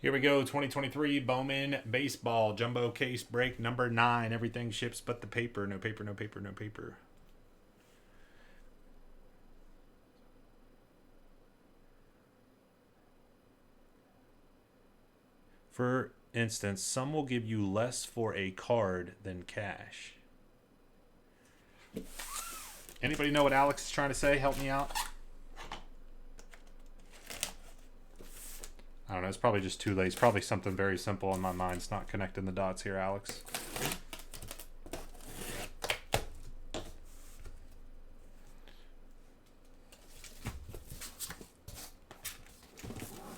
Here we go, 2023 Bowman Baseball Jumbo Case Break number 9. Everything ships but the paper. No paper, no paper, no paper. For instance, some will give you less for a card than cash. Anybody know what Alex is trying to say? Help me out. I don't know. It's probably just too late. It's probably something very simple in my mind. It's not connecting the dots here, Alex.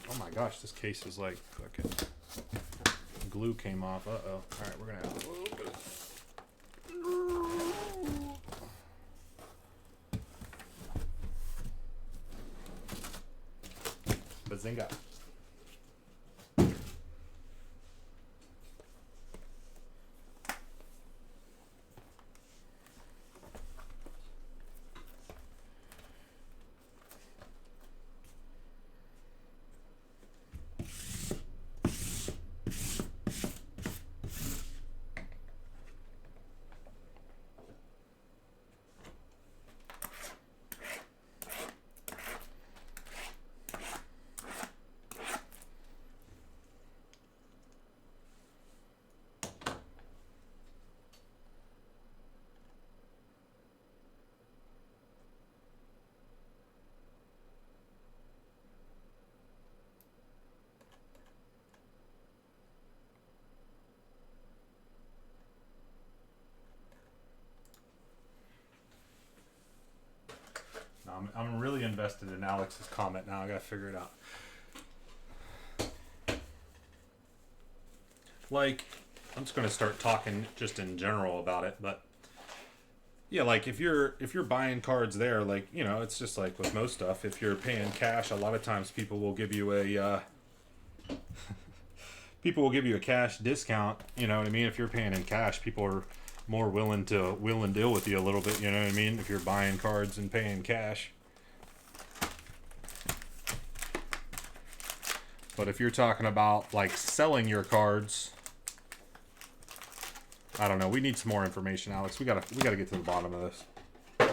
Oh my gosh, this case is like fucking glue came off. Uh-oh. All right, we're going to have a little bit. Bazinga. I'm really invested in Alex's comment now. I gotta figure it out. Like, I'm just gonna start talking just in general about it, but yeah, like if you're buying cards there, like, you know, it's just like with most stuff. If you're paying cash, a lot of times people will give you a cash discount. You know what I mean? If you're paying in cash, people are more willing to deal with you a little bit. You know what I mean? If you're buying cards and paying cash. But if you're talking about like selling your cards, I don't know. We need some more information, Alex. We gotta get to the bottom of this.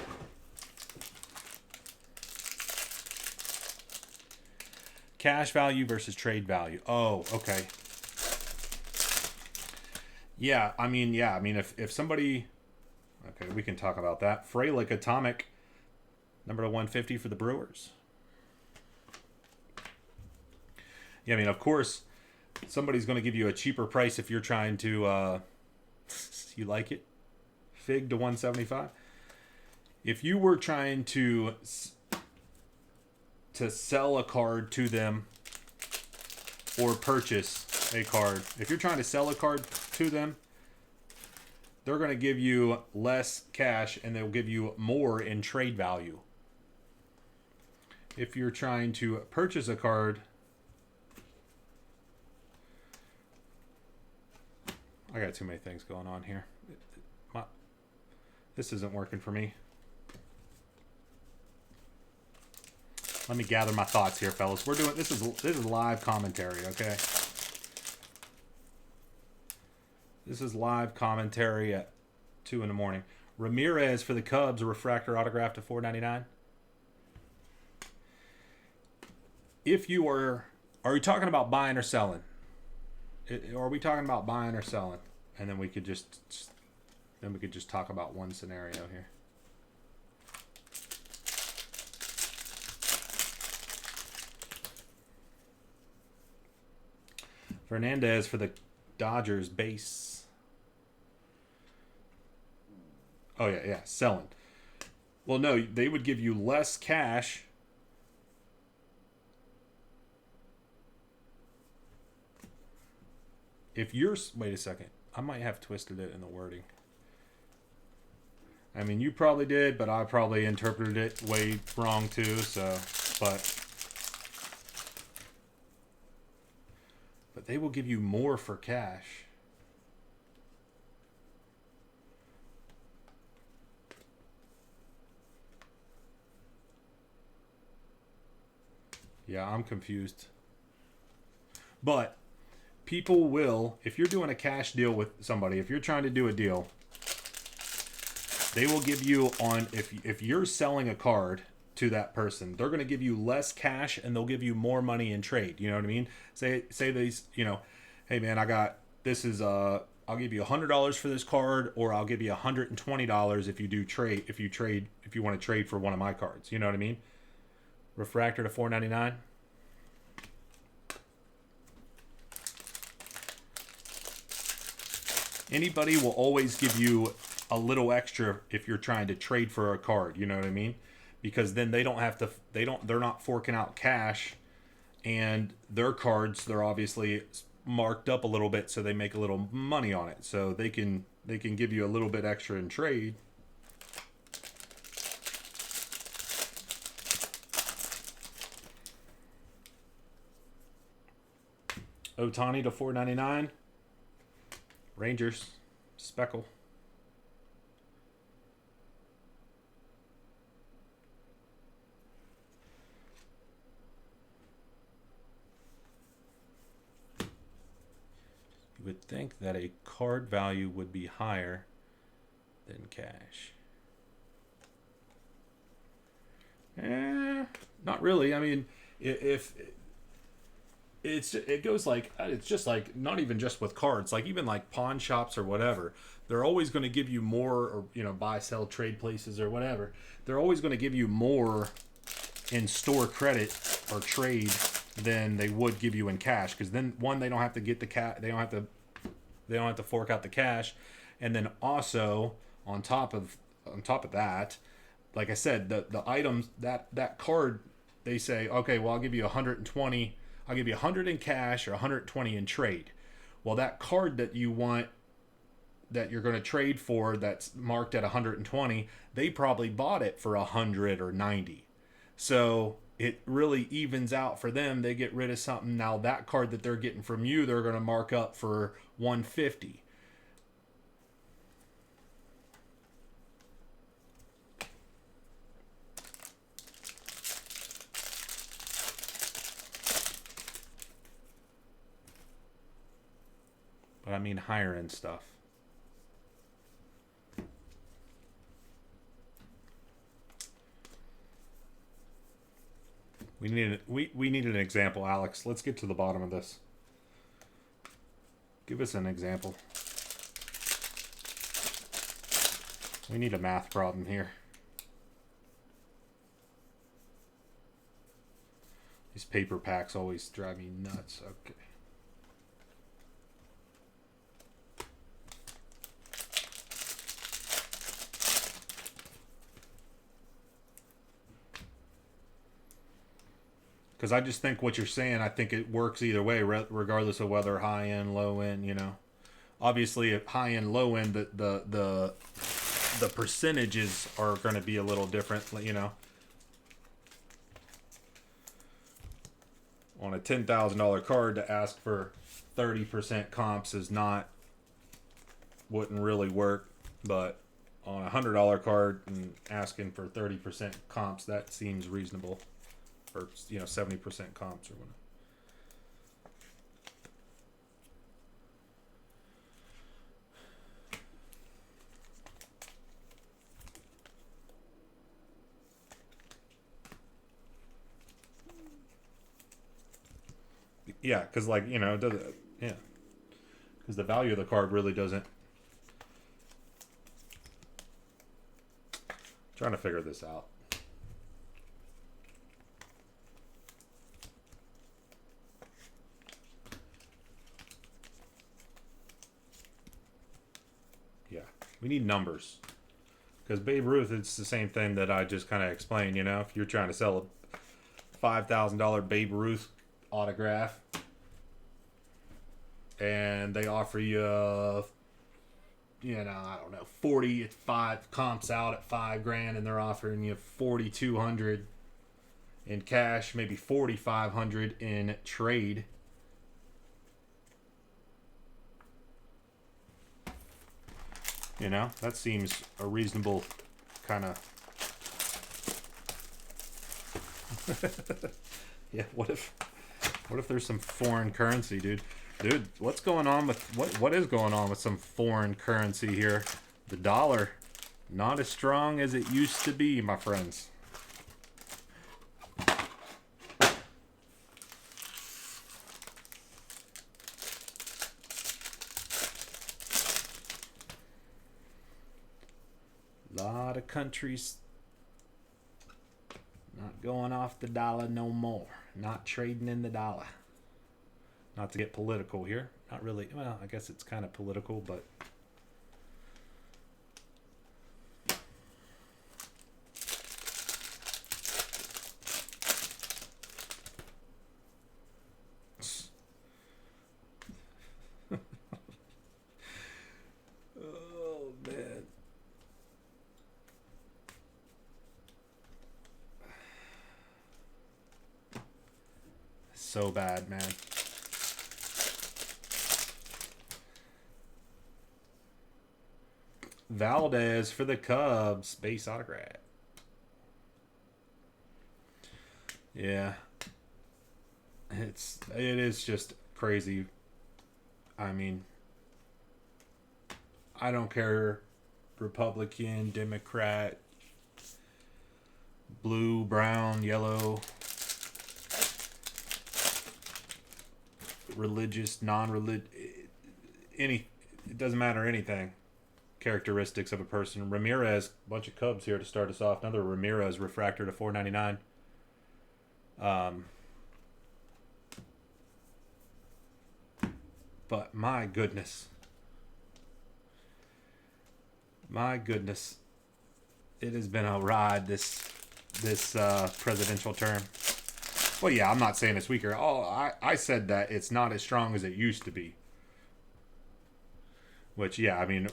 Cash value versus trade value. Oh, okay. Yeah, I mean, if somebody, okay, we can talk about that. Frelick Atomic, number to 150 for the Brewers. Yeah, I mean, of course, somebody's going to give you a cheaper price if you're trying to, you like it? Fig to 175. If you were trying to sell a card to them or purchase a card, if you're trying to sell a card to them, they're going to give you less cash and they'll give you more in trade value. If you're trying to purchase a card, I got too many things going on here. This isn't working for me. Let me gather my thoughts here, fellas. We're doing this is live commentary, okay? This is live commentary at 2 in the morning. Ramirez for the Cubs, a refractor autograph to $4.99. If you are you talking about buying or selling? Are we talking about buying or selling? And then we could just talk about one scenario here. Fernandez for the Dodgers base. Oh yeah, selling. Well, no, they would give you less cash. If you're, wait a second, I might have twisted it in the wording. I mean, you probably did, but I probably interpreted it way wrong too. So, but they will give you more for cash. Yeah, I'm confused. But people will, if you're doing a cash deal with somebody, if you're trying to do a deal, they will give you on, if you're selling a card to that person, they're going to give you less cash and they'll give you more money in trade. You know what I mean? Say these, you know, hey man, I got, this is, I'll give you $100 for this card, or I'll give you $120 if you do trade, if you want to trade for one of my cards. You know what I mean? Refractor to $4.99. Anybody will always give you a little extra if you're trying to trade for a card. You know what I mean? Because then they don't have to, they're not forking out cash, and their cards, they're obviously marked up a little bit, so they make a little money on it. So they can give you a little bit extra in trade. Otani to $4.99. Rangers, Speckle. You would think that a card value would be higher than cash. Not really. I mean, if it goes like, it's just like, not even just with cards, like even like pawn shops or whatever, they're always going to give you more, or, you know, buy, sell, trade places or whatever. They're always going to give you more in store credit or trade than they would give you in cash, because then, one, they don't have to get the cash, they don't have to fork out the cash, and then also on top of that, like I said, the items, that card, they say, okay, well, I'll give you 120, I'll give you 100 in cash or 120 in trade. Well, that card that you want, that you're going to trade for, that's marked at 120, they probably bought it for 100 or 90. So it really evens out for them. They get rid of something. Now that card that they're getting from you, they're going to mark up for 150. But I mean higher end stuff. We need an example, Alex. Let's get to the bottom of this. Give us an example. We need a math problem here. These paper packs always drive me nuts. Okay. Because I just think what you're saying, I think it works either way, regardless of whether high end, low end. You know, obviously, if high end, low end, the percentages are going to be a little different. You know, on a $10,000 card, to ask for 30% comps wouldn't really work. But on a $100 card and asking for 30% comps, that seems reasonable. Or, you know, 70% comps or whatever. Yeah, because, like, you know, yeah, because the value of the card really doesn't. Trying to figure this out. We need numbers. Because Babe Ruth, it's the same thing that I just kind of explained, you know. If you're trying to sell a $5,000 Babe Ruth autograph and they offer you, you know, I don't know, 45 comps out at $5,000, and they're offering you 4,200 in cash, maybe 4,500 in trade. You know, that seems a reasonable kind of. Yeah, what if there's some foreign currency, dude? Dude, what's going on with what is going on with some foreign currency here? The dollar, not as strong as it used to be, my friends. A lot of countries not going off the dollar no more. Not trading in the dollar. Not to get political here. Not really. Well, I guess it's kind of political, but oh man. So bad, man. Valdez for the Cubs, base autograph. Yeah. It is just crazy. I mean, I don't care Republican, Democrat, blue, brown, yellow, religious, non-religious, it doesn't matter anything. Characteristics of a person. Ramirez, bunch of Cubs here to start us off. Another Ramirez refractor to 499. But my goodness, it has been a ride this presidential term. Well, yeah, I'm not saying it's weaker. I said that it's not as strong as it used to be. Which, yeah, I mean,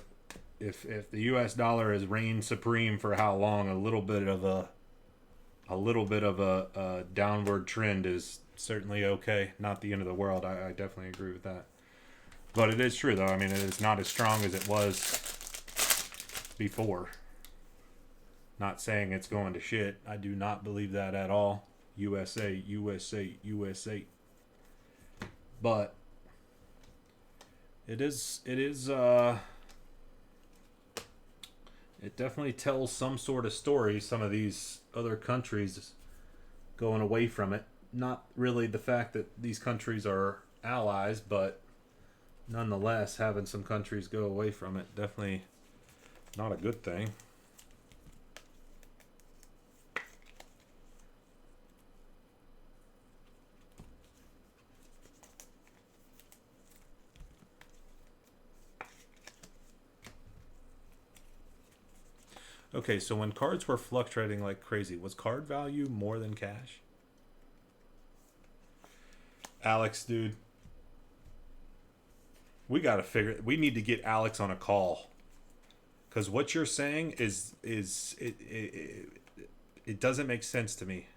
if the U.S. dollar has reigned supreme for how long, a little bit of a downward trend is certainly okay. Not the end of the world. I definitely agree with that. But it is true, though. I mean, it is not as strong as it was before. Not saying it's going to shit. I do not believe that at all. USA, USA, USA. But it definitely tells some sort of story, some of these other countries going away from it. Not really the fact that these countries are allies, but nonetheless, having some countries go away from it, definitely not a good thing. Okay, so when cards were fluctuating like crazy, was card value more than cash? Alex, dude, we need to get Alex on a call. Because what you're saying it doesn't make sense to me.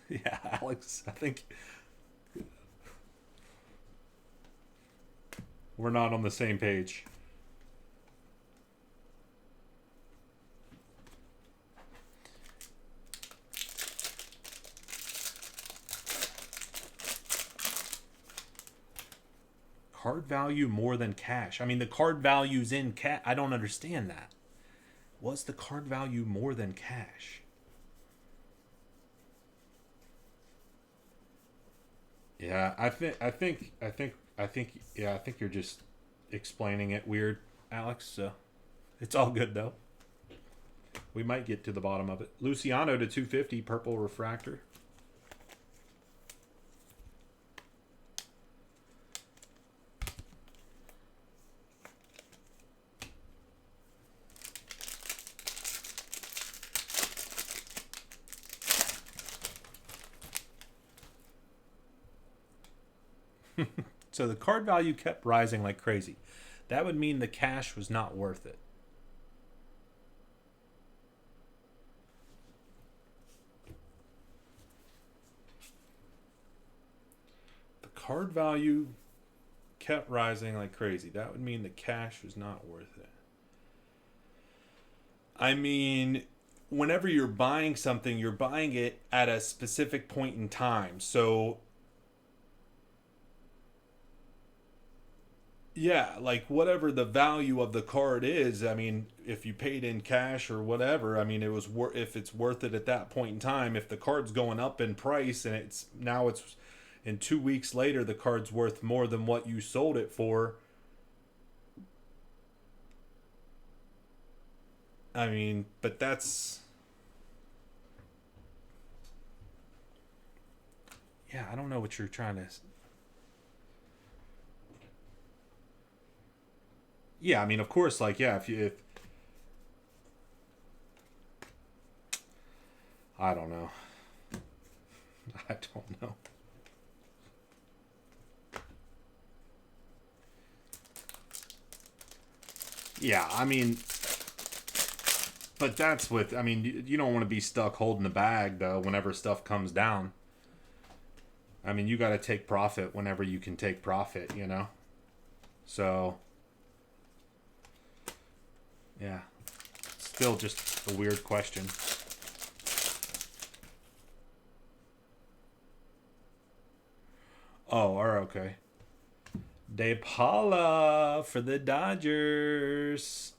Yeah, Alex, I think we're not on the same page. Card value more than cash. I mean, the card value's in cash. I don't understand that. Was the card value more than cash? Yeah, I think you're just explaining it weird, Alex. So it's all good though. We might get to the bottom of it. Luciano to 250, purple refractor. So the card value kept rising like crazy. That would mean the cash was not worth it. The card value kept rising like crazy. That would mean the cash was not worth it. I mean, whenever you're buying something, you're buying it at a specific point in time. So, yeah, like whatever the value of the card is, I mean, if you paid in cash or whatever, I mean, it was if it's worth it at that point in time. If the card's going up in price and it's in 2 weeks later, the card's worth more than what you sold it for. I mean, but that's, yeah, I don't know what you're trying to. Yeah, I mean, of course, like, yeah, if I don't know. I don't know. Yeah, I mean, but that's with, I mean, you don't want to be stuck holding the bag, though, whenever stuff comes down. I mean, you got to take profit whenever you can take profit, you know? So, yeah. Still just a weird question. Oh, or okay. De Paula for the Dodgers.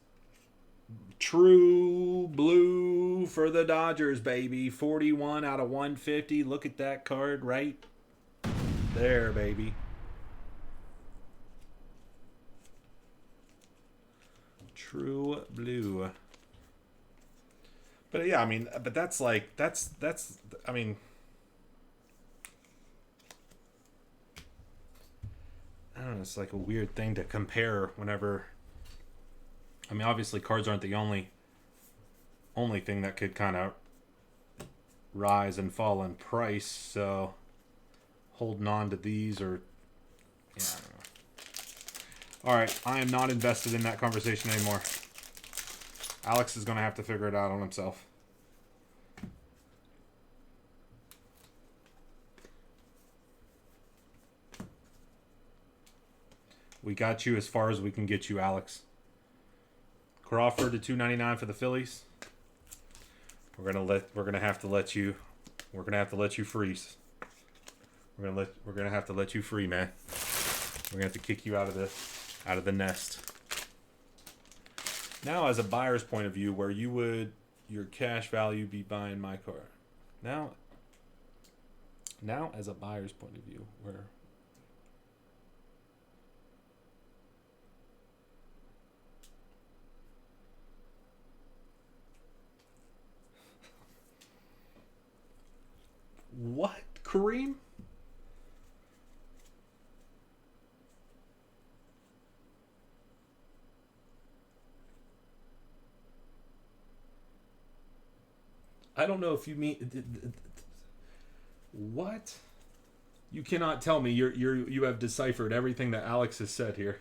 True blue for the Dodgers, baby. 41 out of 150. Look at that card right there, baby. True blue. But yeah, I mean, but that's like, I mean, I don't know, it's like a weird thing to compare whenever, I mean, obviously cards aren't the only thing that could kind of rise and fall in price, so holding on to these or, yeah, I don't know. All right, I am not invested in that conversation anymore. Alex is going to have to figure it out on himself. We got you as far as we can get you, Alex. Crawford to $2.99 for the Phillies. We're gonna have to let you freeze. We're gonna have to let you free, man. We're gonna have to kick you out of the nest. Now, as a buyer's point of view, where you would your cash value be buying my car? Now, as a buyer's point of view, where what, Kareem? I don't know if you mean what? You cannot tell me you have deciphered everything that Alex has said here.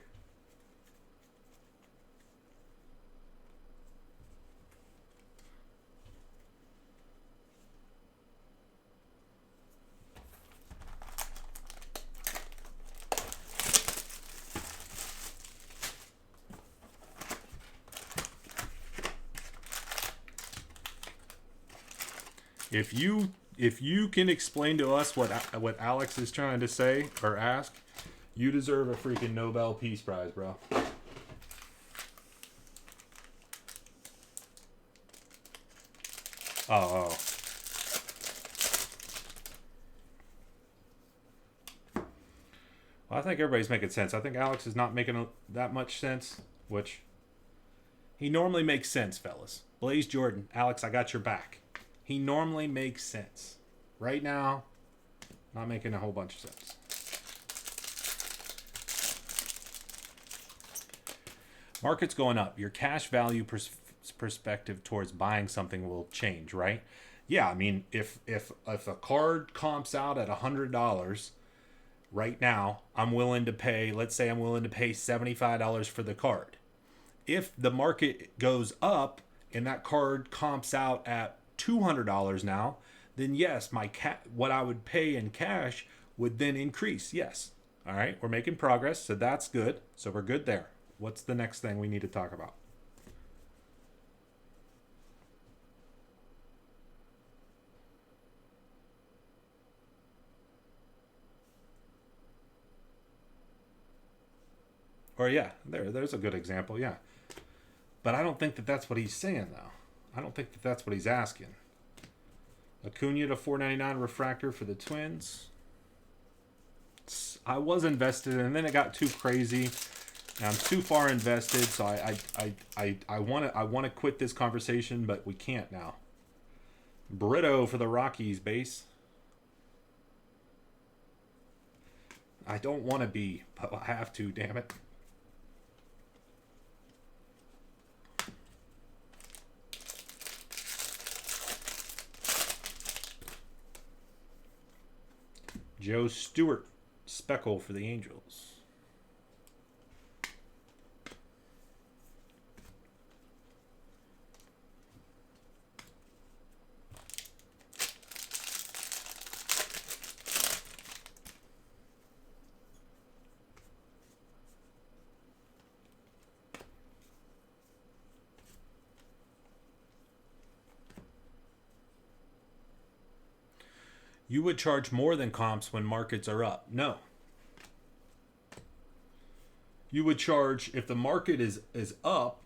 If you can explain to us what Alex is trying to say or ask, you deserve a freaking Nobel Peace Prize, bro. Oh. Well, I think everybody's making sense. I think Alex is not making that much sense, which he normally makes sense, fellas. Blaze Jordan, Alex, I got your back. He normally makes sense. Right now, not making a whole bunch of sense. Market's going up. Your cash value perspective towards buying something will change, right? Yeah, I mean, if a card comps out at $100 right now, I'm willing to pay. Let's say I'm willing to pay $75 for the card. If the market goes up and that card comps out at $200 now, then yes, what I would pay in cash would then increase. Yes, All right, we're making progress, so that's good. So we're good there. What's the next thing we need to talk about? Or yeah, there's a good example, yeah. But I don't think that that's what he's saying though. I don't think that that's what he's asking. Acuna to 499 refractor for the Twins. I was invested, and then it got too crazy. And I'm too far invested, so I want to quit this conversation, but we can't now. Brito for the Rockies base. I don't want to be, but I have to. Damn it. Joe Stewart, Speckle for the Angels. You would charge more than comps when markets are up. No. You would charge, if the market is up,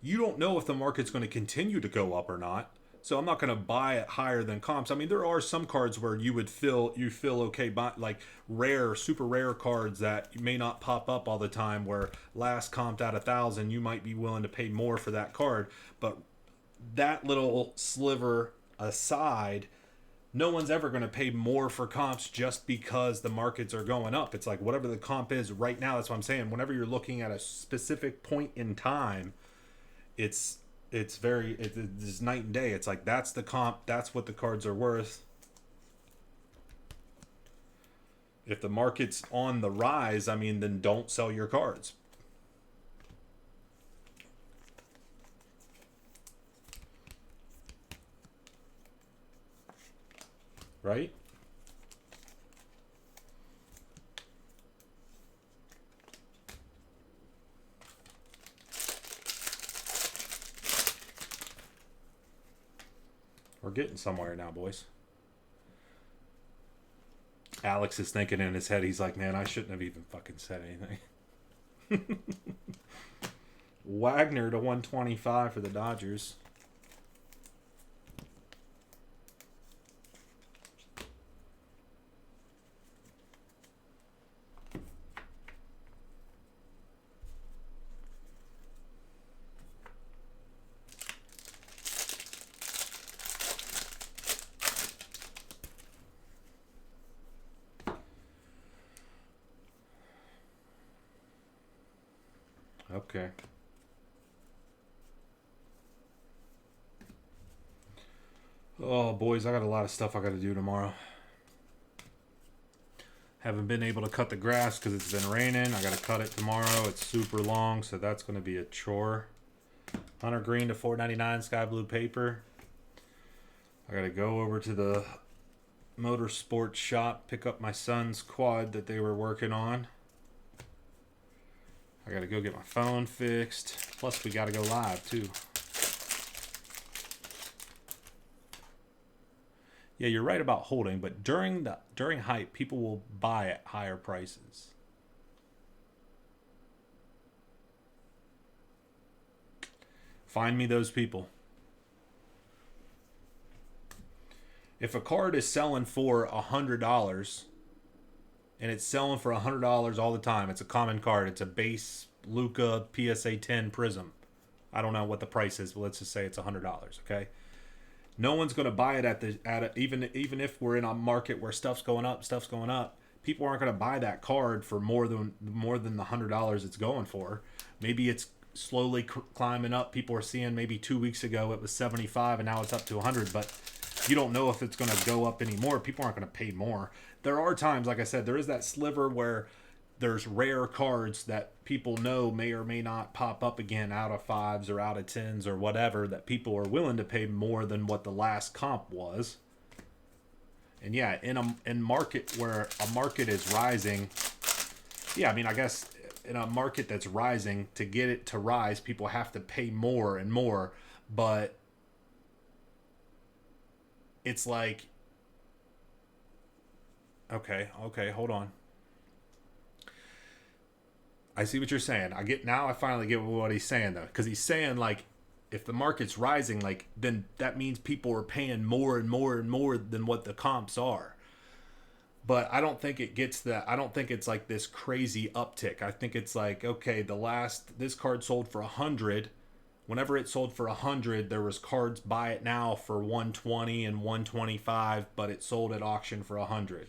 you don't know if the market's going to continue to go up or not. So I'm not going to buy it higher than comps. I mean, there are some cards where you feel okay buy, like rare, super rare cards that may not pop up all the time, where last comped at 1,000, you might be willing to pay more for that card. But that little sliver aside, no one's ever going to pay more for comps just because the markets are going up. It's like whatever the comp is right now. That's what I'm saying. Whenever you're looking at a specific point in time, it's night and day. It's like that's the comp. That's what the cards are worth. If the market's on the rise, I mean, then don't sell your cards. Right? We're getting somewhere now, boys. Alex is thinking in his head, he's like, man, I shouldn't have even fucking said anything. Wagner to 125 for the Dodgers. Okay. Oh, boys, I got a lot of stuff I got to do tomorrow. Haven't been able to cut the grass because it's been raining. I got to cut it tomorrow. It's super long, so that's going to be a chore. Hunter Green to 499 sky blue paper. I got to go over to the motorsports shop, pick up my son's quad that they were working on. I got to go get my phone fixed. Plus, we got to go live, too. Yeah, you're right about holding, but during hype, people will buy at higher prices. Find me those people. If a card is selling for $100 and it's selling for $100 all the time, it's a common card. It's a base Luca PSA 10 Prism. I don't know what the price is, but let's just say it's $100. Okay. No one's going to buy it even if we're in a market where stuff's going up. People aren't going to buy that card for more than the $100 it's going for. Maybe it's slowly climbing up. People are seeing maybe 2 weeks ago it was 75 and now it's up to 100, but you don't know if it's going to go up anymore. People aren't going to pay more. There are times, like I said, there is that sliver where there's rare cards that people know may or may not pop up again out of 5s or out of 10s or whatever, that people are willing to pay more than what the last comp was. And yeah, in market where a market is rising, yeah, I mean, I guess in a market that's rising, to get it to rise, people have to pay more and more. But it's like, okay, hold on. I see what you're saying. I finally get what he's saying though, because he's saying like, if the market's rising, like then that means people are paying more and more and more than what the comps are. But I don't think it gets that. I don't think it's like this crazy uptick. I think it's like, okay, this card sold for 100. Whenever it sold for 100, there was cards buy it now for 120 and 125, but it sold at auction for 100.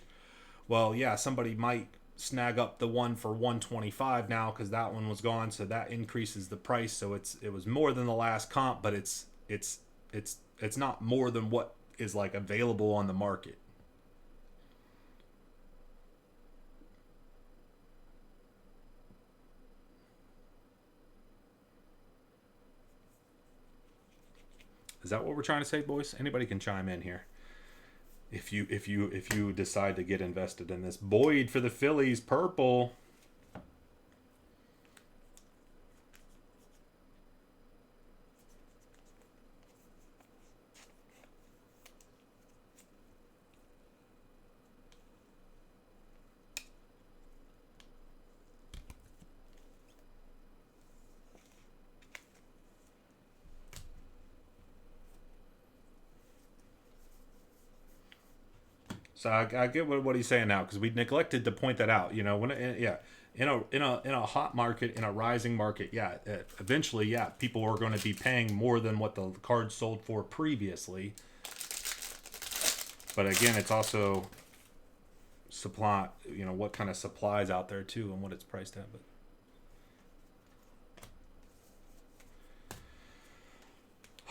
Well, yeah, somebody might snag up the one for 125 now because that one was gone, so that increases the price. So it was more than the last comp, but it's not more than what is like available on the market. Is that what we're trying to say, boys? Anybody can chime in here. If you decide to get invested in this. Boyd for the Phillies, purple. So I get what he's saying now because we neglected to point that out. You know, yeah, in a hot market, in a rising market, yeah, eventually, yeah, people are going to be paying more than what the cards sold for previously. But again, it's also supply. You know, what kind of supplies out there too, and what it's priced at. But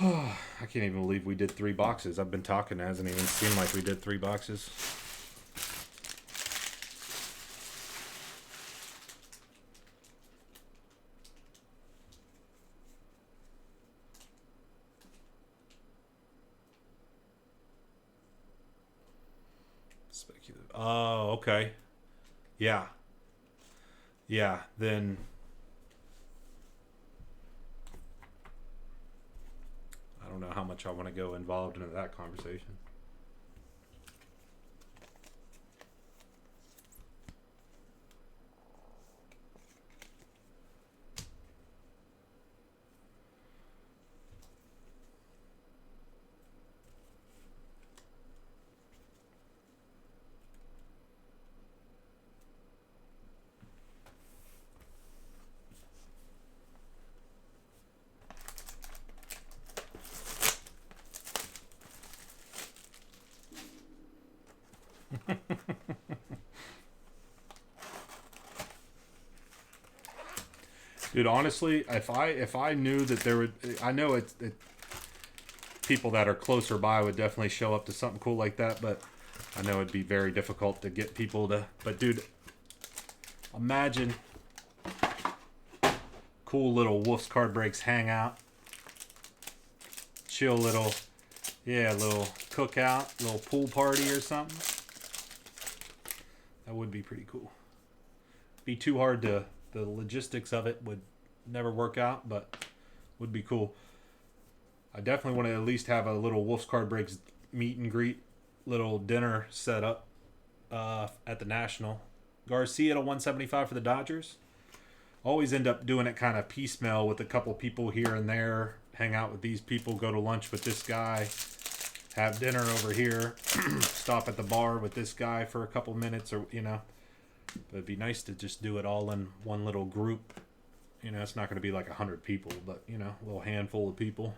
I can't even believe we did 3 boxes. I've been talking. It hasn't even seemed like we did 3 boxes. Speculative. Oh, okay. Yeah. Yeah. Then I don't know how much I want to go involved into that conversation. Dude, honestly, if I knew that there would, I know people that are closer by would definitely show up to something cool like that, but I know it'd be very difficult to get people to. But dude, imagine cool little Wolf's Card Breaks hangout, chill little, yeah, little cookout, little pool party or something. That would be pretty cool. Be too hard to. The logistics of it would never work out, but would be cool. I definitely want to at least have a little Wolf's Card Breaks meet and greet, little dinner set up at the National. Garcia to 175 for the Dodgers. Always end up doing it kind of piecemeal with a couple people here and there. Hang out with these people, go to lunch with this guy, have dinner over here, stop at the bar with this guy for a couple minutes, or But it'd be nice to just do it all in one little group. You know, it's not going to be like 100 people, but, a little handful of people.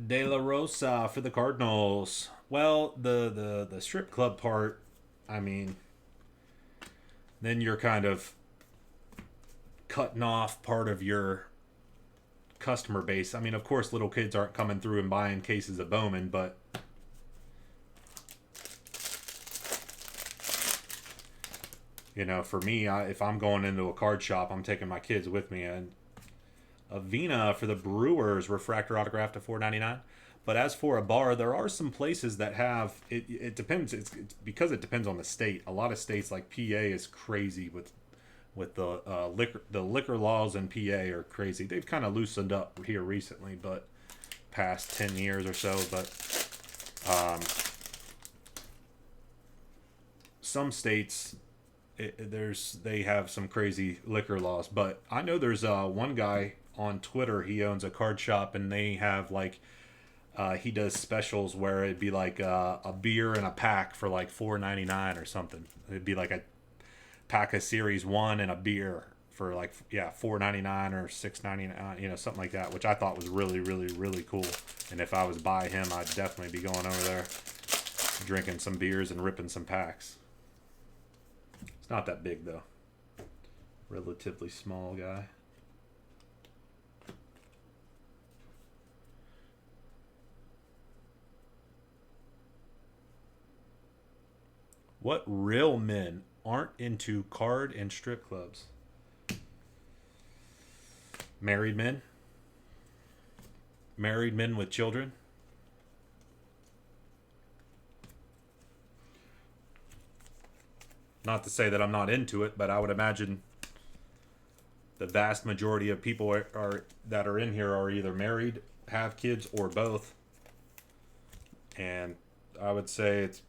De La Rosa for the Cardinals. Well, the strip club part, I mean, then you're kind of cutting off part of your customer base. I mean, of course, little kids aren't coming through and buying cases of Bowman, but you know, for me, if I'm going into a card shop, I'm taking my kids with me. And Avena for the Brewers refractor autograph to $4.99. But as for a bar, there are some places that have it. It depends. It's because it depends on the state. A lot of states like PA is crazy with the liquor laws in PA are crazy. They've kind of loosened up here recently, but past 10 years or so. But some states they have some crazy liquor laws. But I know there's one guy on Twitter. He owns a card shop, and they have like he does specials where it'd be like a beer and a pack for like $4.99 or something. It'd be like a pack of Series 1 and a beer for like $4.99 or $6.99, you know, something like that, which I thought was really, really, really cool. And if I was by him, I'd definitely be going over there drinking some beers and ripping some packs. It's not that big though. Relatively small guy. What real men aren't into card and strip clubs? Married men. Married men with children. Not to say that I'm not into it, but I would imagine the vast majority of people that are in here are either married, have kids, or both. And I would say it's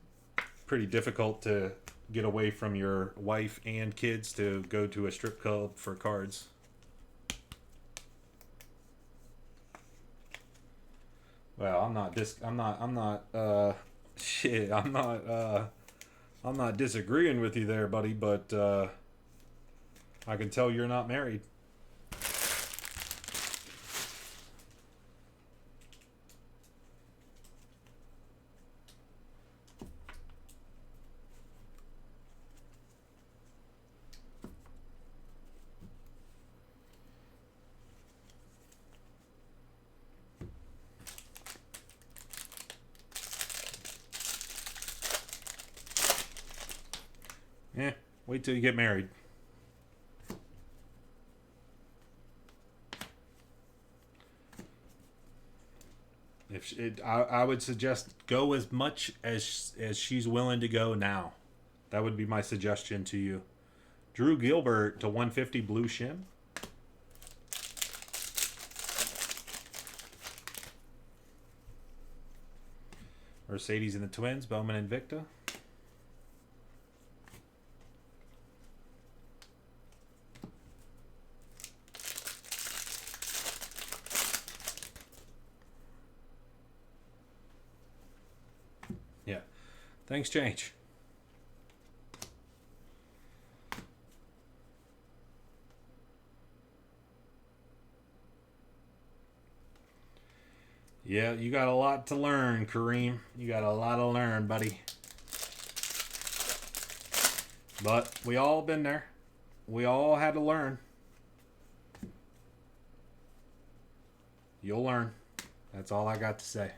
pretty difficult to get away from your wife and kids to go to a strip club for cards. Well, I'm not disagreeing with you there, buddy, but I can tell you're not married. Wait till you get married. I would suggest go as much as she's willing to go now. That would be my suggestion to you. Drew Gilbert to 150 blue shim. Mercedes and the Twins, Bowman and Victa. Yeah. Things change. Yeah, you got a lot to learn, Kareem. You got a lot to learn, buddy. But we all been there. We all had to learn. You'll learn. That's all I got to say.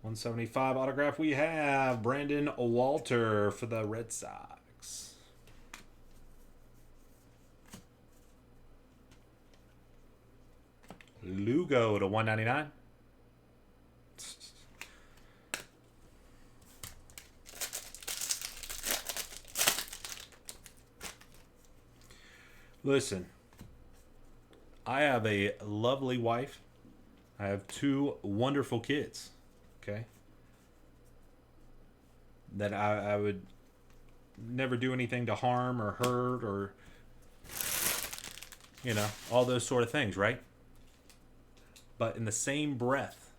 $175 autograph. We have Brandon Walter for the Red Sox. Lugo to 199. Listen, I have a lovely wife. I have two wonderful kids. Okay. That I would never do anything to harm or hurt or, you know, all those sort of things, right? But in the same breath,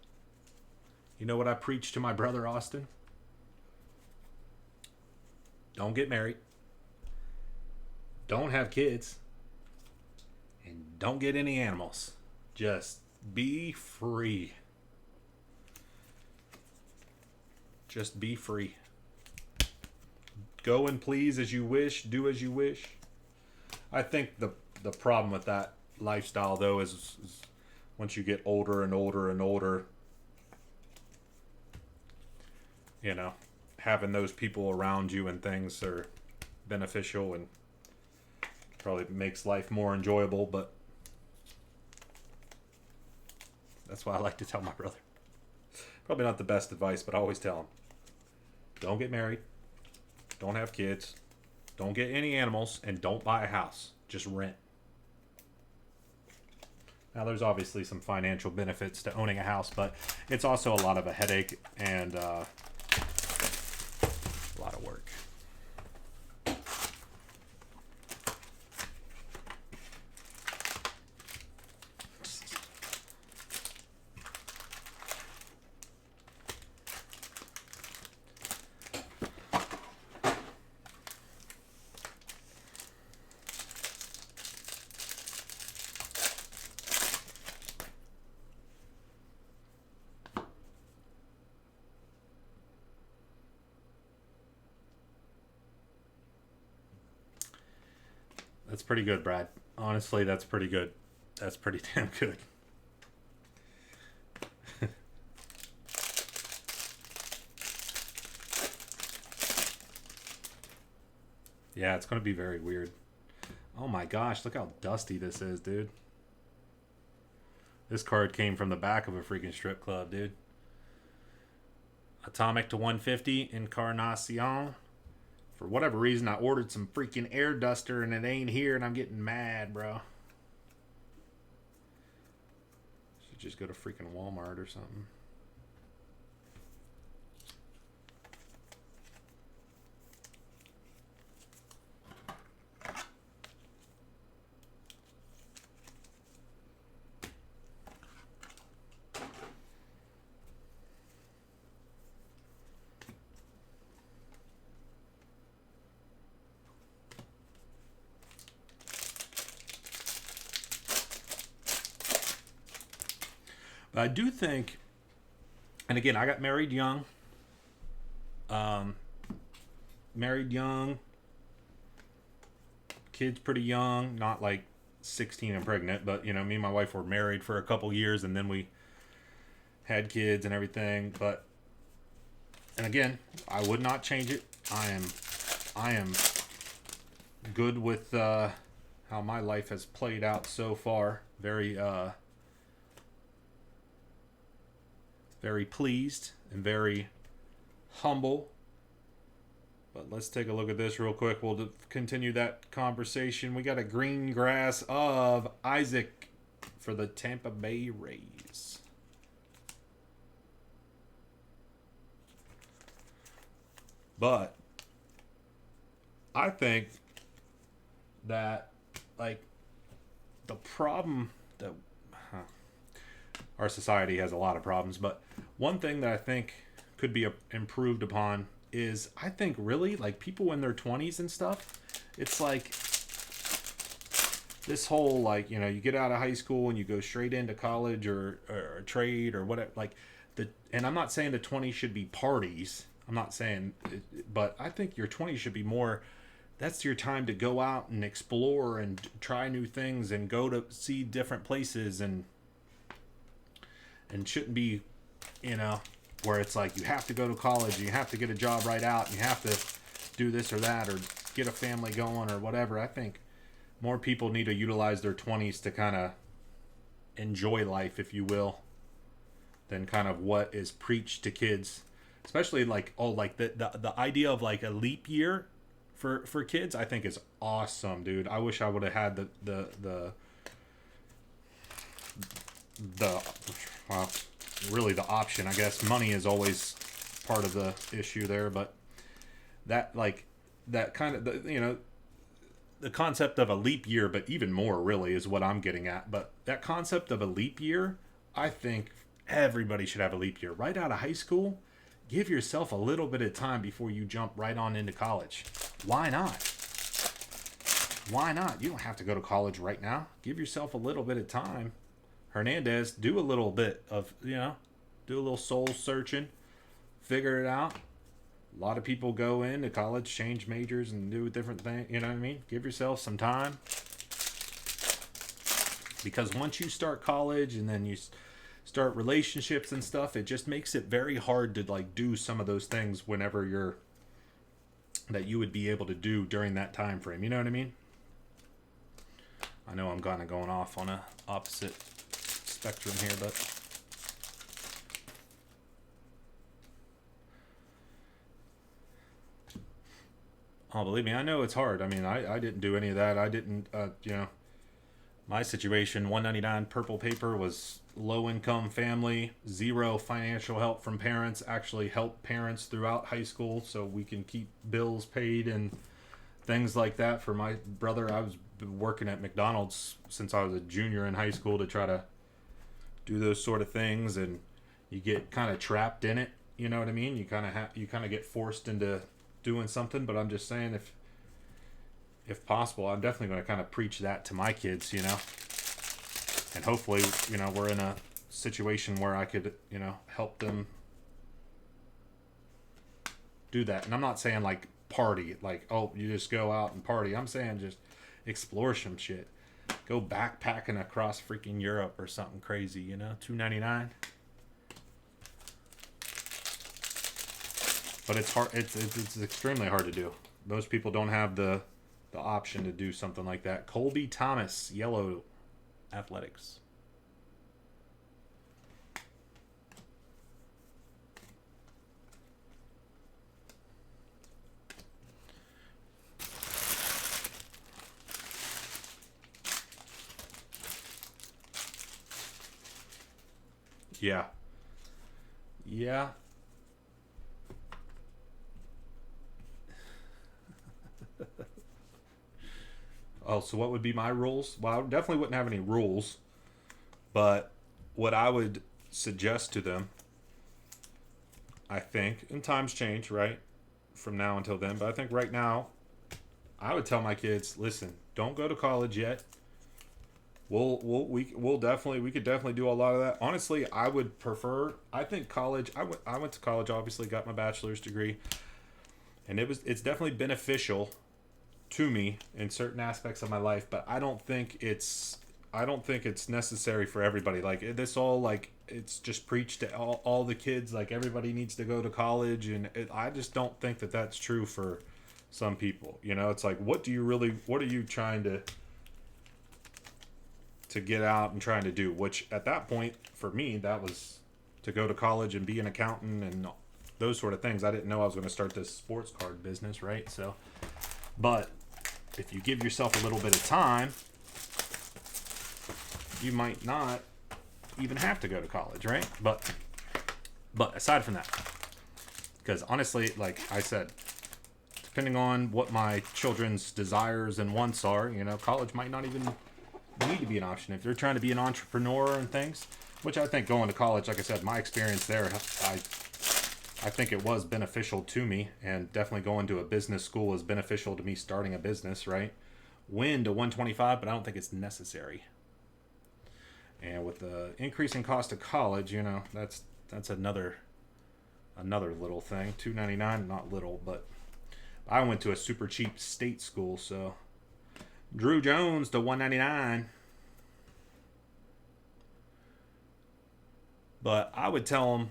you know what I preach to my brother Austin? Don't get married. Don't have kids. And don't get any animals. Just Be free. Just be free. Go and please as you wish, do as you wish. I think the problem with that lifestyle though is once you get older and older and older, you know, having those people around you and things are beneficial and probably makes life more enjoyable, but that's why I like to tell my brother. Probably not the best advice, but I always tell him, don't get married, don't have kids, don't get any animals, and don't buy a house. Just rent. Now, there's obviously some financial benefits to owning a house, but it's also a lot of a headache and a lot of work. That's pretty good, Brad. Honestly, that's pretty good. That's pretty damn good. Yeah, it's going to be very weird. Oh my gosh, look how dusty this is, dude. This card came from the back of a freaking strip club, dude. Atomic to 150, Encarnacion. For whatever reason, I ordered some freaking air duster and it ain't here and I'm getting mad, bro. Should just go to freaking Walmart or something. But I do think, and again, I got married young. Married young. Kids pretty young, not like 16 and pregnant, but you know, me and my wife were married for a couple years and then we had kids and everything. But, and again, I would not change it. I am good with how my life has played out so far. Very pleased and very humble. But let's take a look at this real quick. We'll continue that conversation. We got a green grass of Isaac for the Tampa Bay Rays. But I think that, like, the problem that our society has a lot of problems, but one thing that I think could be improved upon is, I think really, like, people in their 20s and stuff, it's like this whole, like, you know, you get out of high school and you go straight into college or a trade or whatever, like, and I'm not saying the 20s should be parties, I'm not saying, but I think your 20s should be more, that's your time to go out and explore and try new things and go to see different places and shouldn't be, you know, where it's like you have to go to college and you have to get a job right out and you have to do this or that or get a family going or whatever. I think more people need to utilize their 20s to kind of enjoy life, if you will, than kind of what is preached to kids. Especially like, oh, like the idea of like a leap year for kids, I think is awesome, dude. I wish I would have had the well, really the option, I guess. Money is always part of the issue there, but that, like, that kind of, you know, the concept of a leap year, but even more really is what I'm getting at. But that concept of a leap year, I think everybody should have a leap year. Right out of high school, give yourself a little bit of time before you jump right on into college. Why not? Why not? You don't have to go to college right now. Give yourself a little bit of time. Hernandez, do a little bit of, do a little soul searching, figure it out. A lot of people go into college, change majors, and do different things. You know what I mean? Give yourself some time. Because once you start college and then you start relationships and stuff, it just makes it very hard to like do some of those things whenever that you would be able to do during that time frame. You know what I mean? I know I'm kind of going off on a opposite spectrum here, but oh, believe me, I know it's hard. I mean, I didn't do any of that. I didn't, my situation, 199 purple paper, was low income family, zero financial help from parents, actually helped parents throughout high school so we can keep bills paid and things like that. For my brother, I was working at McDonald's since I was a junior in high school to try to do those sort of things, and you get kind of trapped in it. You know what I mean? You kind of get forced into doing something. But I'm just saying, if possible, I'm definitely going to kind of preach that to my kids, and hopefully, we're in a situation where I could, help them do that. And I'm not saying like party, like, oh, you just go out and party. I'm saying just explore some shit. Go backpacking across freaking Europe or something crazy, $2.99. But it's hard. It's extremely hard to do. Most people don't have the option to do something like that. Colby Thomas, yellow athletics. Yeah. Yeah. Oh, so what would be my rules? Well, I definitely wouldn't have any rules, but what I would suggest to them, I think, and times change, right, from now until then, but I think right now, I would tell my kids, listen, don't go to college yet. We could definitely do a lot of that. Honestly, I would prefer. I think college. I went to college. Obviously, got my bachelor's degree, and it's definitely beneficial to me in certain aspects of my life. But I don't think it's necessary for everybody. Like this all like it's just preached to all the kids. Like everybody needs to go to college, and I just don't think that that's true for some people. It's like what are you trying to get out and trying to do, which at that point for me that was to go to college and be an accountant and those sort of things. I didn't know I was going to start this sports card business, right? So but if you give yourself a little bit of time, you might not even have to go to college, right? But aside from that, because honestly, like I said, depending on what my children's desires and wants are, college might not even need to be an option if they're trying to be an entrepreneur and things, which I think going to college, like I said, my experience there, I think it was beneficial to me, and definitely going to a business school is beneficial to me starting a business, right? Win to 125, but I don't think it's necessary. And with the increasing cost of college, that's another little thing. $2.99, not little, but I went to a super cheap state school, so Drew Jones to $1.99. But I would tell him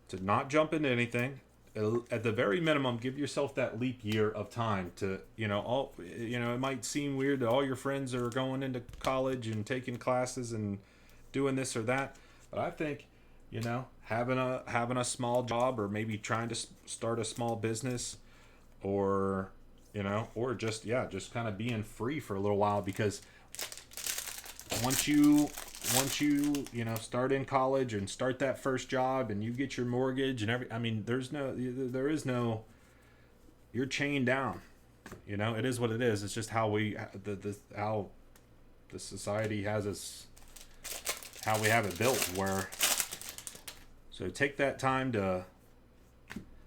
to not jump into anything. At the very minimum, give yourself that leap year of time to, it might seem weird that all your friends are going into college and taking classes and doing this or that. But I think, having a small job, or maybe trying to start a small business, or just kind of being free for a little while, because once you start in college and start that first job and you get your mortgage and there is no you're chained down. It is what it is. It's just how how the society has us, how we have it built. So take that time to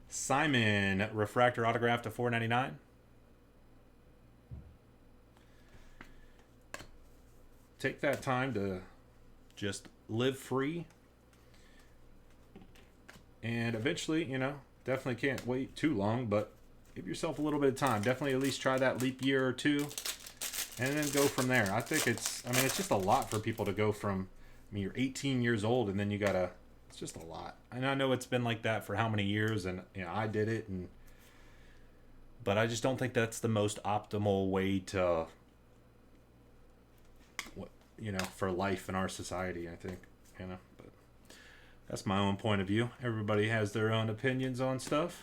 Simon refractor autograph to $4.99. take that time to just live free. And eventually, definitely can't wait too long, but give yourself a little bit of time. Definitely at least try that leap year or two, and then go from there. I think it's just a lot for people to go from, you're 18 years old, and then it's just a lot. And I know it's been like that for how many years, and, I did it, but I just don't think that's the most optimal way to, for life in our society, I think, but that's my own point of view. Everybody has their own opinions on stuff.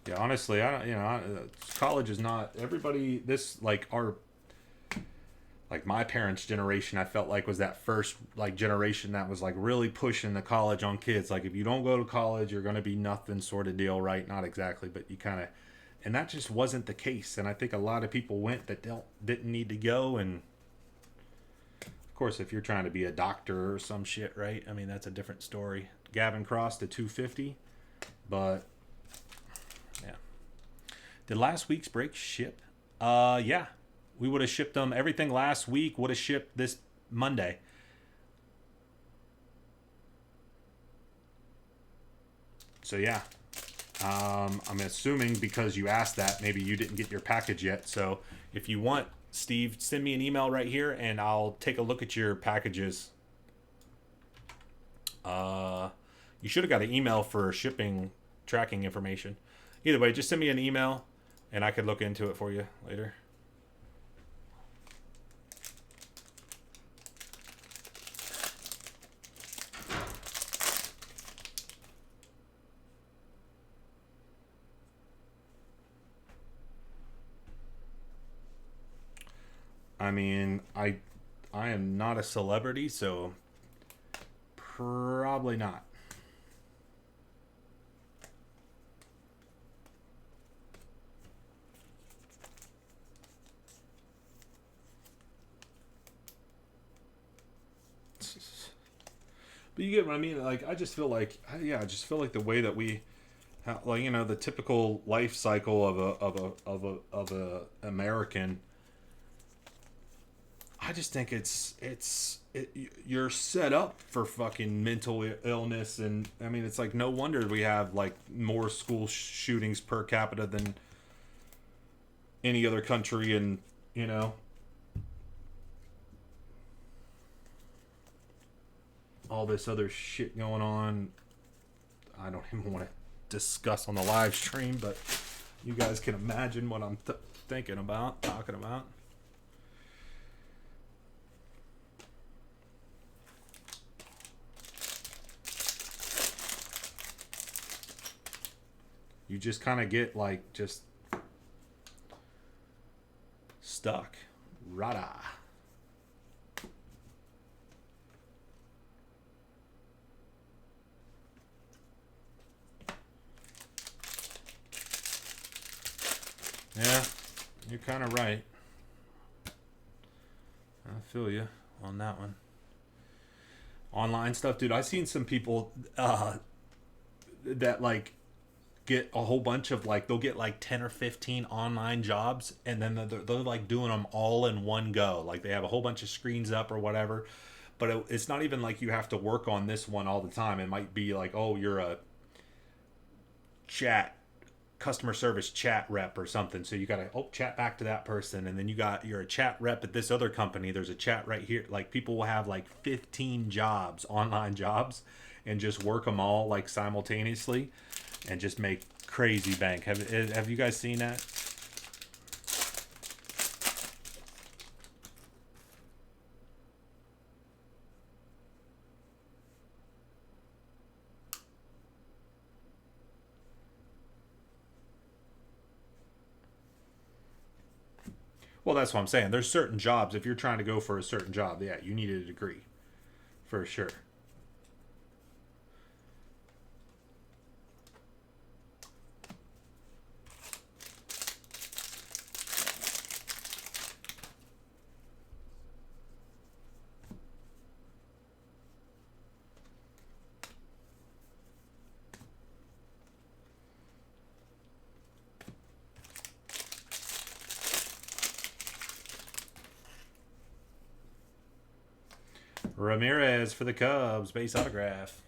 Yeah, honestly, college is not everybody. My parents' generation, I felt like was that first generation that was really pushing the college on kids. Like, if you don't go to college, you're going to be nothing sort of deal, right? Not exactly, but you kind of, and that just wasn't the case. And I think a lot of people went that didn't need to go. And of course, if you're trying to be a doctor or some shit, right? That's a different story. Gavin crossed to 250, but yeah. Did last week's break ship? Yeah. We would have shipped them. Everything last week would have shipped this Monday. So yeah. I'm assuming because you asked that, maybe you didn't get your package yet. So if you want, Steve, send me an email right here and I'll take a look at your packages. You should have got an email for shipping tracking information. Either way, just send me an email and I could look into it for you later. I am not a celebrity, so probably not. But you get what I mean? I just feel like, I just feel like the way that we, the typical life cycle of a American. I just think you're set up for fucking mental illness, and it's no wonder we have more school shootings per capita than any other country, and all this other shit going on. I don't even want to discuss on the live stream, but you guys can imagine what I'm talking about. You just kind of get just stuck. Rada. Yeah, you're kind of right. I feel you on that one. Online stuff, dude. I've seen some people that get a whole bunch of they'll get 10 or 15 online jobs, and then they're doing them all in one go. They have a whole bunch of screens up or whatever, but it's not even you have to work on this one all the time. It might be oh, you're a customer service chat rep or something, so you gotta chat back to that person, and then you're a chat rep at this other company, there's a chat right here. People will have 15 jobs, online jobs, and just work them all simultaneously and just make crazy bank. Have you guys seen that? Well, that's what I'm saying. There's certain jobs, if you're trying to go for a certain job, yeah, you need a degree for sure. Ramirez for the Cubs, base autograph.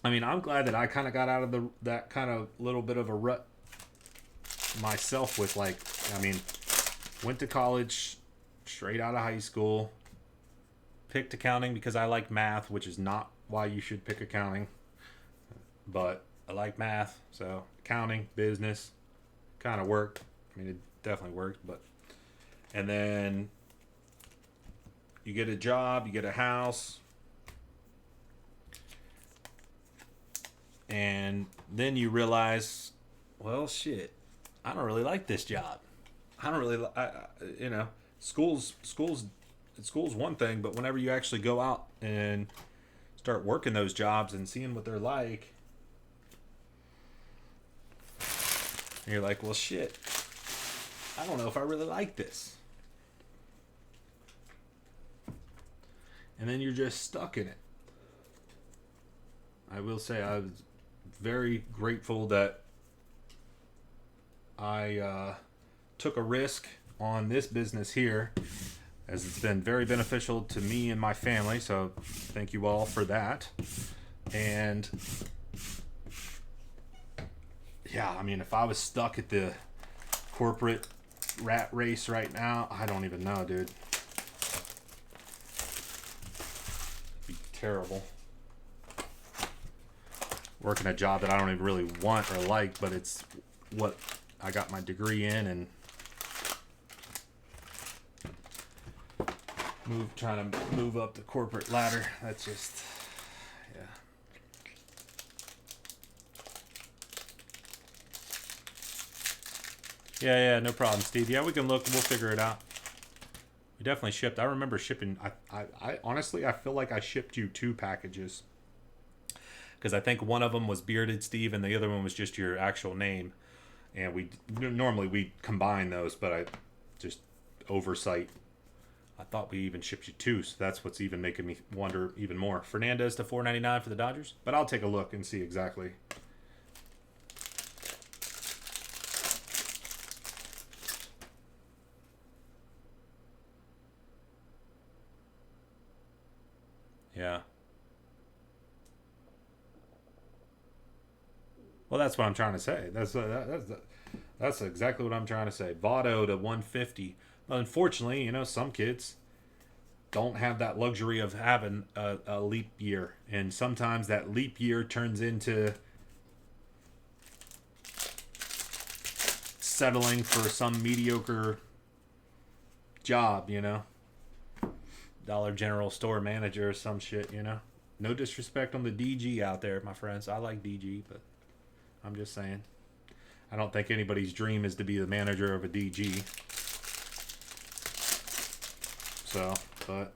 I mean, I'm glad that I kind of got out of that kind of little bit of a rut myself with, like, I mean, went to college straight out of high school, picked accounting because I like math, which is not why you should pick accounting, but I like math, so accounting, business, kind of worked. I mean, it definitely worked, but, and then you get a job, you get a house, and then you realize, well, shit, I don't really like this job. I don't really, you know, school's one thing, but whenever you actually go out and start working those jobs and seeing what they're like, you're like, well, shit, I don't know if I really like this. And then you're just stuck in it. I will say I was very grateful that I took a risk on this business here, as it's been very beneficial to me and my family, so thank you all for that. And yeah, I mean, if I was stuck at the corporate rat race right now, I don't even know, dude. It'd be terrible. Working a job that I don't even really want or like, but it's what I got my degree in, and trying to move up the corporate ladder. That's just, yeah, no problem, Steve. Yeah, we can look. We'll figure it out. We definitely shipped. I remember shipping. I honestly, I feel like I shipped you 2 packages, because I think one of them was Bearded Steve and the other one was just your actual name. And we normally combine those, but I just oversight. I thought we even shipped you 2, so that's what's even making me wonder even more. Fernandez to $4.99 for the Dodgers, but I'll take a look and see exactly. Yeah. Well, that's what I'm trying to say. That's exactly what I'm trying to say. Votto to 150. But unfortunately, you know, some kids don't have that luxury of having a leap year, and sometimes that leap year turns into settling for some mediocre job, you know, Dollar General store manager or some shit, you know. No disrespect on the DG out there, my friends. I like DG, but I'm just saying, I don't think anybody's dream is to be the manager of a DG. So, but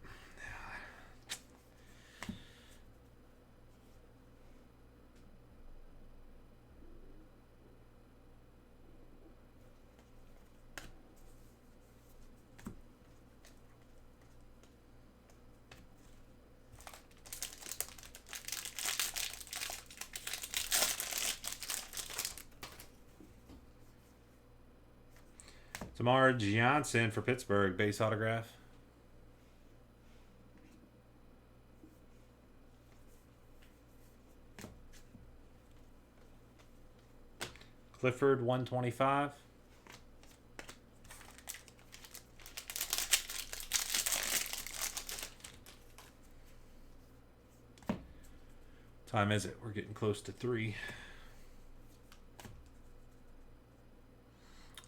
Tamar Johnson for Pittsburgh, base autograph. Clifford 125. Time is it? We're getting close to 3.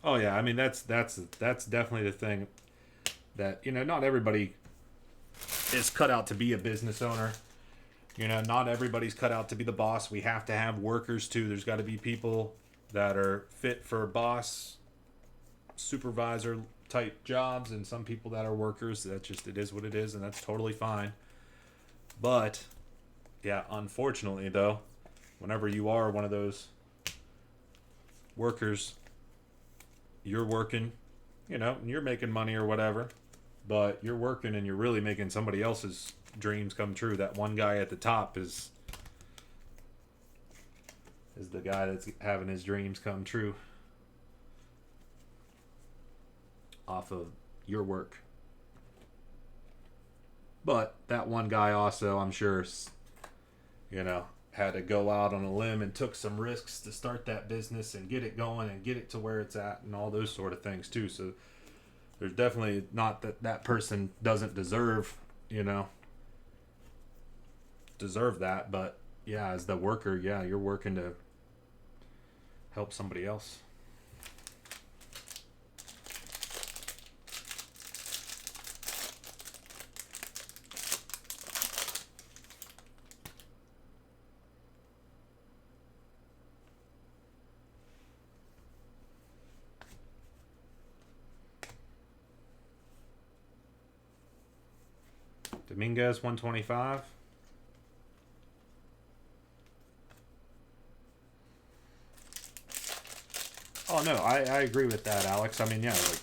Oh yeah, I mean that's definitely the thing, that, you know, not everybody is cut out to be a business owner. You know, not everybody's cut out to be the boss. We have to have workers too. There's got to be people that are fit for boss, supervisor type jobs, and some people that are workers. That's just, it is what it is, and that's totally fine. But yeah, unfortunately though, whenever you are one of those workers, you're working, you know, and you're making money or whatever, but you're working and you're really making somebody else's dreams come true. That one guy at the top is the guy that's having his dreams come true. off of your work. But that one guy also, I'm sure, had to go out on a limb and took some risks to start that business and get it going and get it to where it's at and all those sort of things too. So there's definitely not that person doesn't deserve that, but yeah, as the worker, yeah, you're working to help somebody else. Dominguez 125. Oh no, I agree with that, Alex. I mean, yeah, like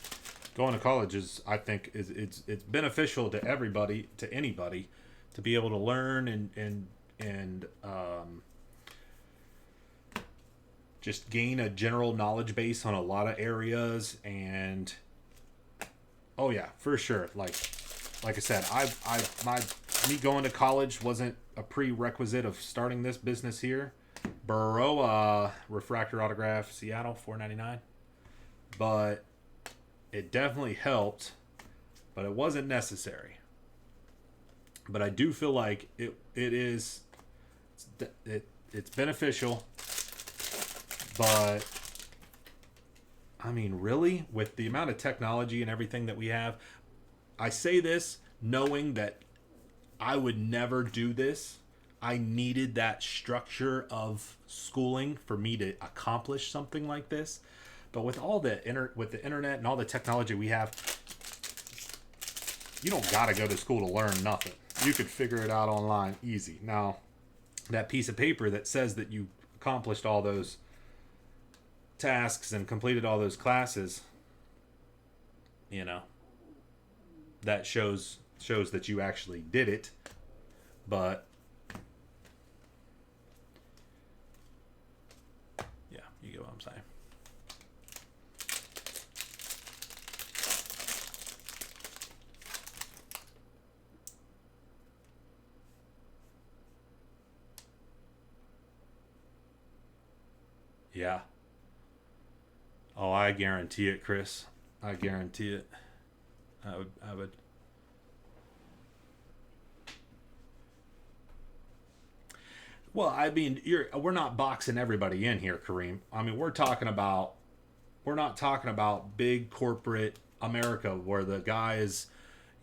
going to college I think it's beneficial to everybody, to anybody, to be able to learn and just gain a general knowledge base on a lot of areas. And oh yeah, for sure. Like I said, me going to college wasn't a prerequisite of starting this business here. Baroa refractor autograph, Seattle, $4.99. But it definitely helped, but it wasn't necessary. But I do feel like it's beneficial. But I mean, really, with the amount of technology and everything that we have, I say this knowing that I would never do this. I needed that structure of schooling for me to accomplish something like this. But with all with the internet and all the technology we have, you don't got to go to school to learn nothing. You could figure it out online easy. Now, that piece of paper that says that you accomplished all those tasks and completed all those classes, that shows that you actually did it. But yeah, you get what I'm saying. Yeah. Oh, I guarantee it, Chris. I guarantee it. I would. Well, I mean, we're not boxing everybody in here, Kareem. I mean, we're not talking about big corporate America where the guy is,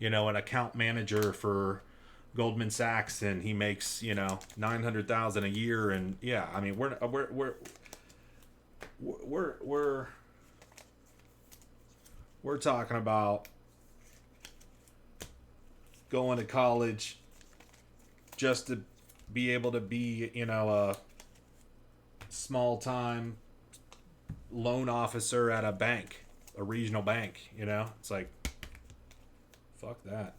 an account manager for Goldman Sachs and he makes, $900,000 a year. And yeah, I mean, we're talking about going to college just to be able to be, a small time loan officer at a bank, a regional bank, It's like, fuck that.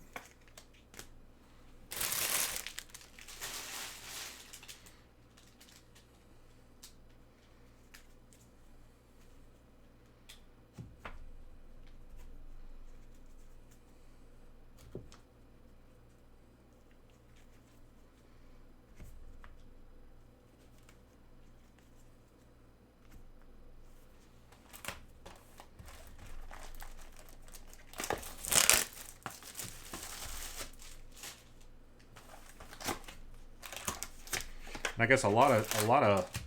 I guess a lot of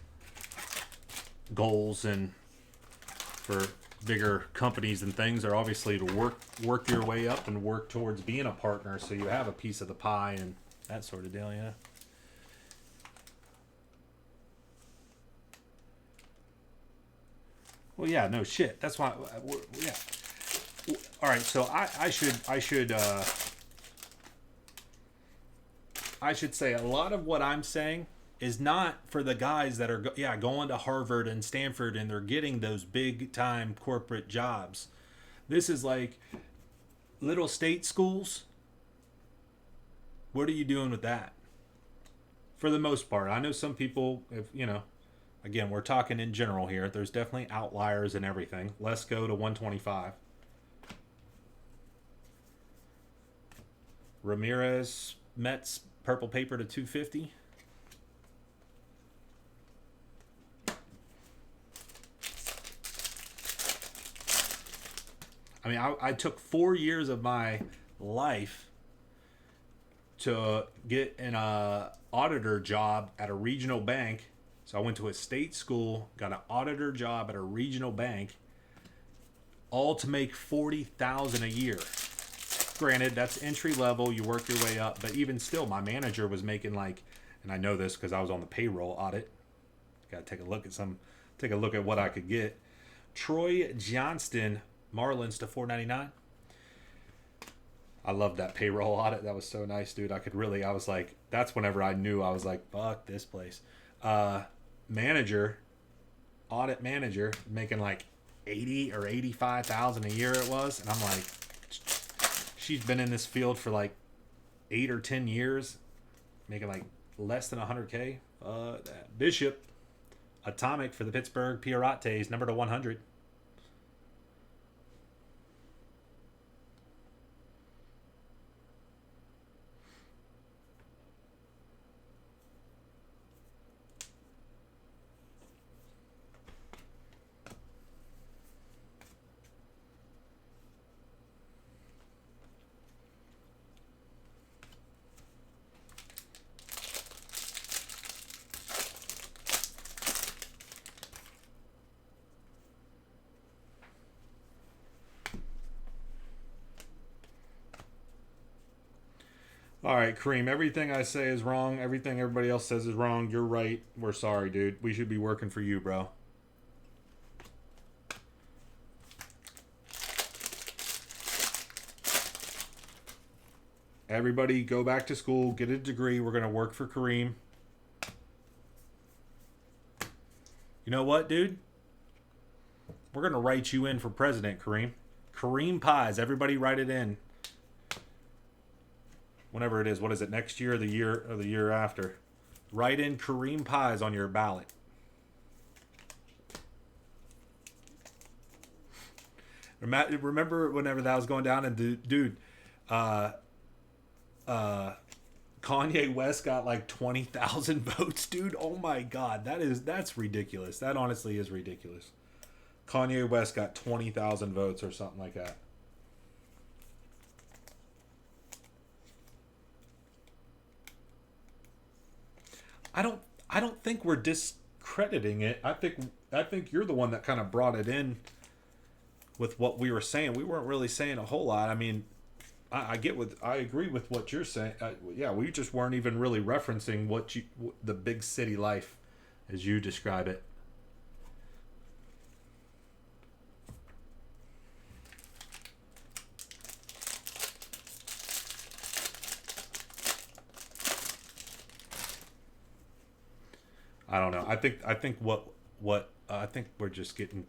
goals and for bigger companies and things are obviously to work your way up and work towards being a partner, so you have a piece of the pie and that sort of deal. Yeah. Well, yeah, no shit. That's why. Yeah. All right. So I should say a lot of what I'm saying is not for the guys that are going to Harvard and Stanford and they're getting those big time corporate jobs. This is like little state schools. What are you doing with that? For the most part, I know some people, if again, we're talking in general here. There's definitely outliers and everything. Let's go to 125. Ramirez Mets purple paper to 250. I mean, I took 4 years of my life to get an auditor job at a regional bank. So I went to a state school, got an auditor job at a regional bank, all to make $40,000 a year. Granted, that's entry level. You work your way up, but even still, my manager was making like, and I know this because I was on the payroll audit. Got to take a look at what I could get. Troy Johnston, Marlins to $4.99. I loved that payroll audit. That was so nice, dude. I was like, that's whenever I knew I was like, fuck this place. Audit manager, making like 80 or 85,000 a year it was, and I'm like, she's been in this field for like 8 or 10 years, making like less than 100K. Bishop, atomic for the Pittsburgh Pirates, number to 100. All right, Kareem, everything I say is wrong. Everything everybody else says is wrong. You're right. We're sorry, dude. We should be working for you, bro. Everybody go back to school, get a degree. We're going to work for Kareem. You know what, dude? We're going to write you in for president, Kareem. Kareem Pies. Everybody write it in. Whenever it is. What is it? Next year or the year after? Write in Kareem Pies on your ballot. Remember whenever that was going down and dude, Kanye West got like 20,000 votes, dude. Oh my God, that's ridiculous. That honestly is ridiculous. Kanye West got 20,000 votes or something like that. I don't think we're discrediting it. I think you're the one that kind of brought it in with what we were saying. We weren't really saying a whole lot. I mean, I agree with what you're saying. Yeah, we just weren't even really referencing the big city life as you describe it. I don't know. I think I think we're just getting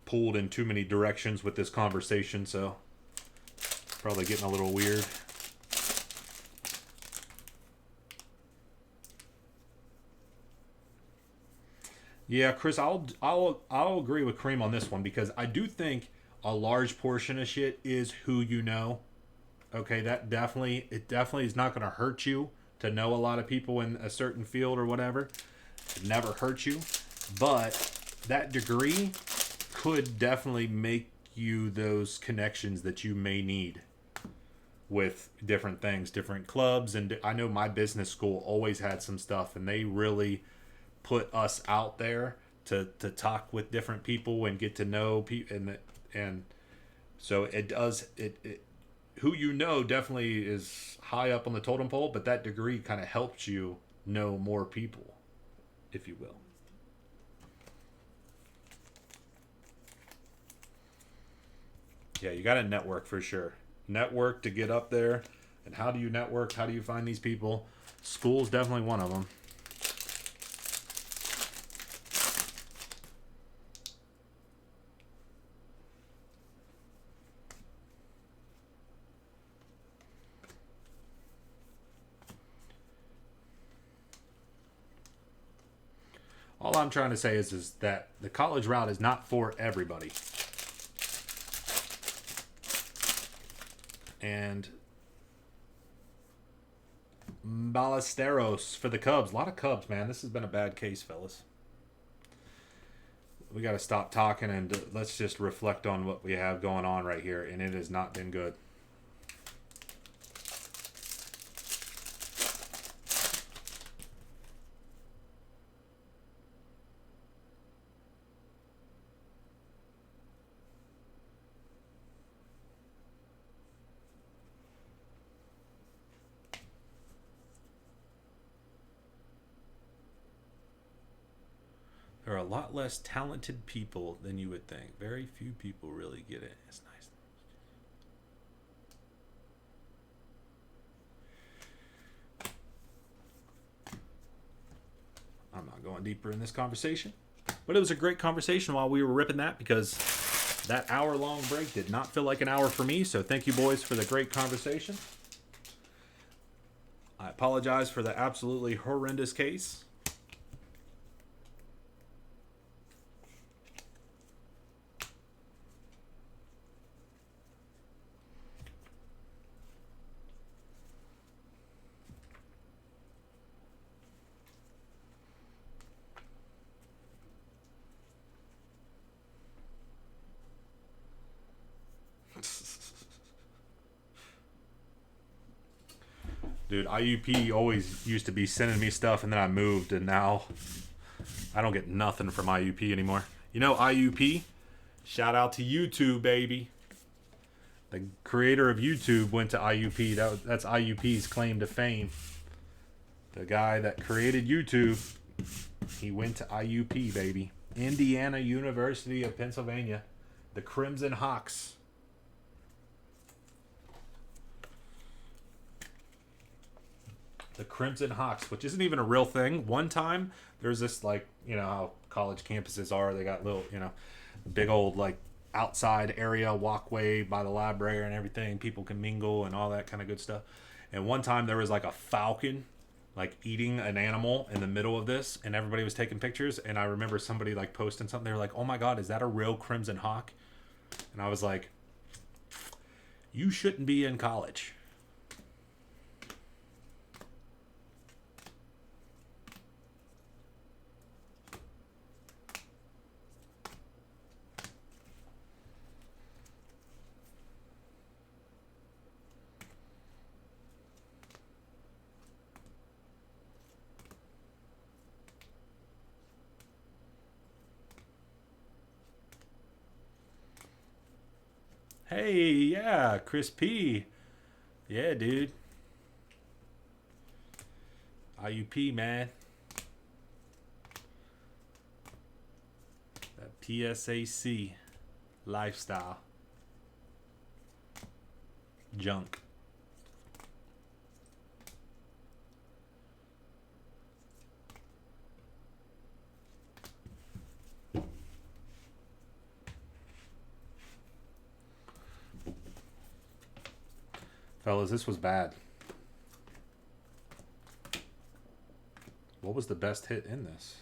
pulled in too many directions with this conversation, so probably getting a little weird. Yeah, Chris, I'll agree with Kareem on this one because I do think a large portion of shit is who you know. Okay, it definitely is not going to hurt you to know a lot of people in a certain field or whatever. It never hurts you, but that degree could definitely make you those connections that you may need with different things, different clubs. And I know my business school always had some stuff, and they really put us out there to talk with different people and get to know people, and so it does it who you know definitely is high up on the totem pole, but that degree kind of helps you know more people, if you will. Yeah, you got to network for sure. Network to get up there. And how do you network? How do you find these people? School's definitely one of them. All I'm trying to say is that the college route is not for everybody. And Ballesteros for the Cubs. A lot of Cubs, man. This has been a bad case, fellas. We got to stop talking and let's just reflect on what we have going on right here. And it has not been good. There are a lot less talented people than you would think. Very few people really get it. It's nice. I'm not going deeper in this conversation. But it was a great conversation while we were ripping that because that hour-long break did not feel like an hour for me. So thank you, boys, for the great conversation. I apologize for the absolutely horrendous case. Dude, IUP always used to be sending me stuff, and then I moved, and now I don't get nothing from IUP anymore. You know, IUP, shout out to YouTube, baby. The creator of YouTube went to IUP. That's IUP's claim to fame. The guy that created YouTube, he went to IUP, baby. Indiana University of Pennsylvania. The Crimson Hawks. The Crimson Hawks, which isn't even a real thing. One time, there's this, like, you know how college campuses are. They got little, you know, big old, like, outside area, walkway by the library and everything. People can mingle and all that kind of good stuff. And one time, there was, like, a falcon, like, eating an animal in the middle of this. And everybody was taking pictures. And I remember somebody, like, posting something. They were like, oh, my God, is that a real Crimson Hawk? And I was like, you shouldn't be in college. Hey, yeah, Chris P. Yeah, dude. IUP, man. That PSAC lifestyle. Junk. Fellas, this was bad. What was the best hit in this?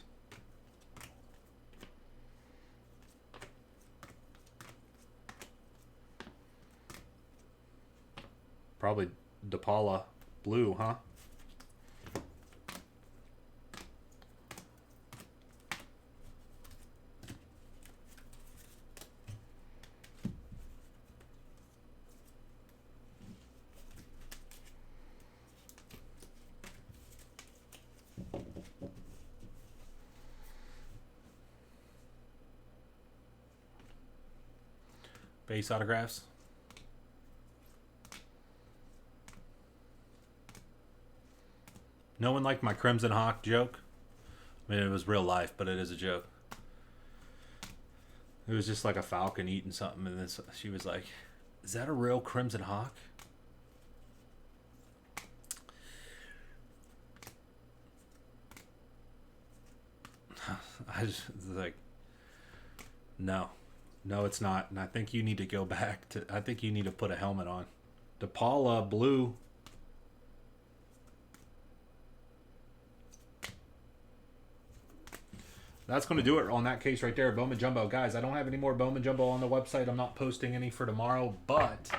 Probably DePaula Blue, huh? Base autographs. No one liked my Crimson Hawk joke. I mean, it was real life, but it is a joke. It was just like a falcon eating something, and then she was like, is that a real Crimson Hawk? I just like, no, it's not. And I think you need to go back to, I think you need to put a helmet on. DePaula Blue. That's going to do it on that case right there. Bowman Jumbo. Guys, I don't have any more Bowman Jumbo on the website. I'm not posting any for tomorrow, but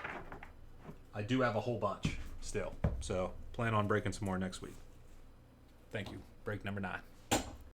I do have a whole bunch still. So plan on breaking some more next week. Thank you. Break number 9.